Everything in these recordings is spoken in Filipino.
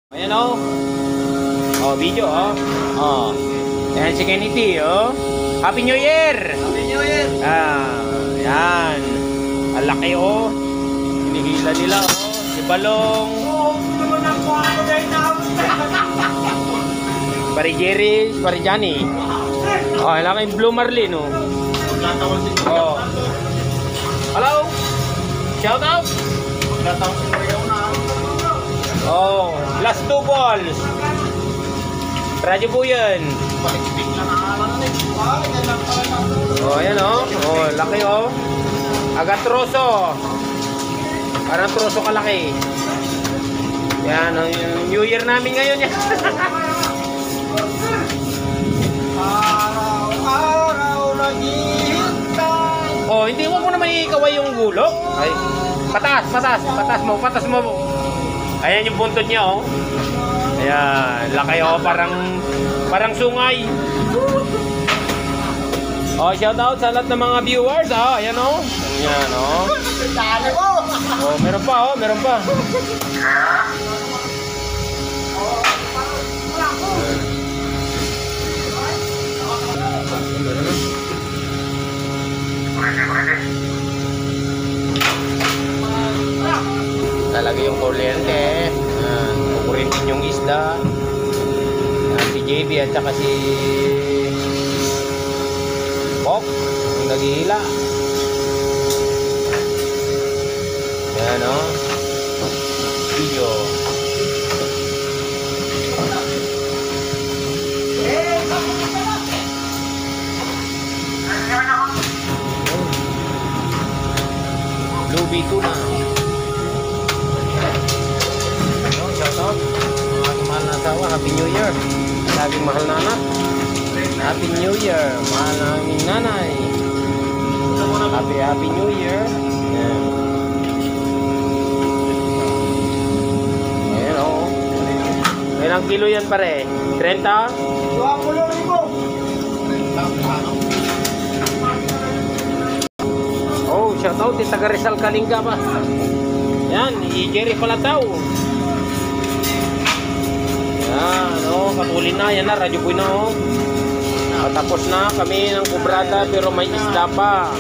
Ayan o. Oh, video o. Oh. Ayan si Kennedy o. Happy New Year! Happy New Year! Yan. Ang laki o. Hinihila nila o. Si Balong. Pari Jerry, pari Johnny. Oh, ang laki yung Blue Marlin o. Oh. Hello? Shout out? Oh, last 2 balls. Radyo po yan. Oh, ayan oh. Oh, laki oh. Agad troso. Parang troso kalaki. Yan, yung New Year namin ngayon yan. Araw-araw naghihintay. Oh, hindi mo naman ikaway yung gulok. Ay, patas mo. Ayan yung buntod niya oh. Ayan, laki oh, parang sungay. Oh, shout out sa lahat ng mga viewers. Oh, ayan oh. Ayan oh. Dali mo! Oh, meron pa. Talaga yung kuryente. Kukurintin yung isda. Si JB at saka si Pop yung naghihila. Yan o. Video. Lubi tuna. Shoutout mga aking mahal na asawa. Happy New Year. Sa aking mahal na anak. Happy New Year. Mahal na aming nanay. Happy New Year. Ayan. Ayan o. Ilang kilo yan pare? 30? 20 Oh, shoutout. Di taga Rizal Kalinga pa. Yan, i-Jerry Palataw. Yan, oh, katulin na. Yan na, radyo po na, oh. Tapos na kami ng kubrada pero may isda pa.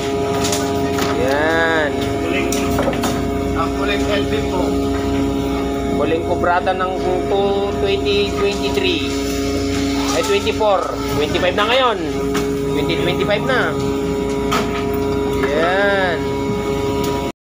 Yan. Ang LB po. Huling kubrada ng 2023. Ay, 24. 25 na ngayon. 2025 na. Yan.